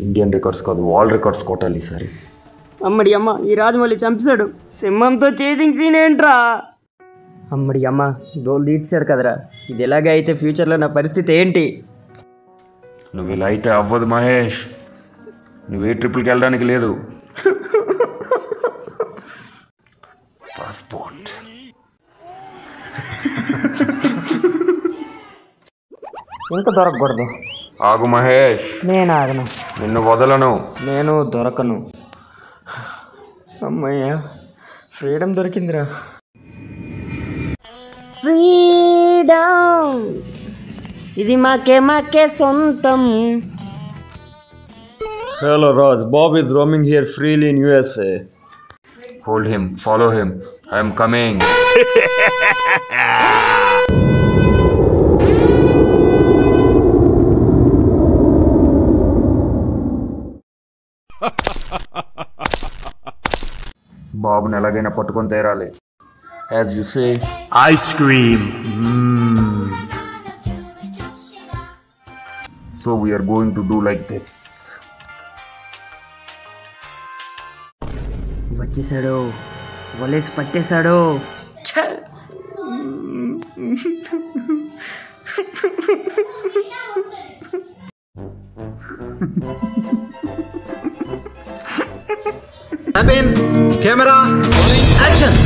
Indian records కాదు, world records కొట్టాలి ఈసారి. అమ్మడి అమ్మ, ఈ రాజమౌళి చంపేశాడు. సింహంతో చేసింగ్ సీన్ ఏంట్రా? అమ్మడి అమ్మ, గోల్ తీర్చాడు కదరా. ఇది ఎలాగే అయితే ఫ్యూచర్లో నా పరిస్థితి ఏంటి? నువ్వు ఇలా అయితే అవ్వదు మహేష్. నువ్వే ట్రిపుల్కి వెళ్ళడానికి లేదు. పాస్పోర్ట్ ఇంకా దొరకకూడదు. ఆగు మహేష్. నేను ఆగను. నిన్ను వదలను. నేను దొరకను. అమ్మయ్యా, ఫ్రీడమ్ దొరికిందిరా. ఫ్రీడమ్ ఇది మాకే సొంతం. Hello Raj, Bob is roaming here freely in USA. Hold him, follow him. I am coming. బాబుని ఎలాగైనా పట్టుకొని తీరాలి. As you say, ice cream. So we are going to do like this. వచ్చేసాడు, వలేసి పట్టేశాడు. Camera action.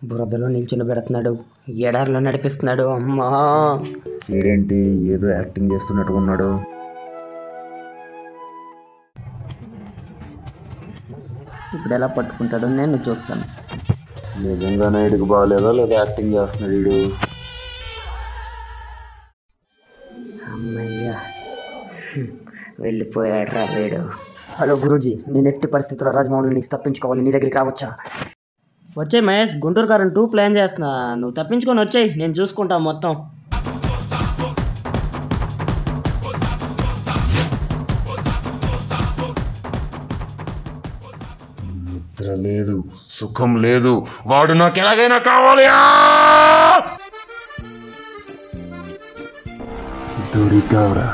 బురదలో నిల్చుని పెడుతున్నాడు, ఎడారిలో నడిపిస్తున్నాడు. అమ్మా, వీడేంటి ఏదో యాక్టింగ్ చేస్తున్నట్టుగా ఉన్నాడు. ఇప్పుడు ఎలా పట్టుకుంటాడో నేను చూస్తాను. నిజంగానే వీడికి బాగాలేదా లేదా యాక్టింగ్ చేస్తున్నాడు వీడు? అమ్మయ్యా, వెళ్ళిపోయాడు రా వీడు. హలో గురూజీ, నేను ఎట్టి పరిస్థితుల్లో రాజమౌళిని తప్పించుకోవాలి, నీ దగ్గరికి రావచ్చా? వచ్చాయి మహేష్, గుంటూరు కారం 2 ప్లాన్ చేస్తున్నా. నువ్వు తప్పించుకొని వచ్చాయి, నేను చూసుకుంటా మొత్తం. నిద్ర లేదు, సుఖం లేదు, వాడు నాకు ఎలాగైనా కావాలి. దొరికావురా.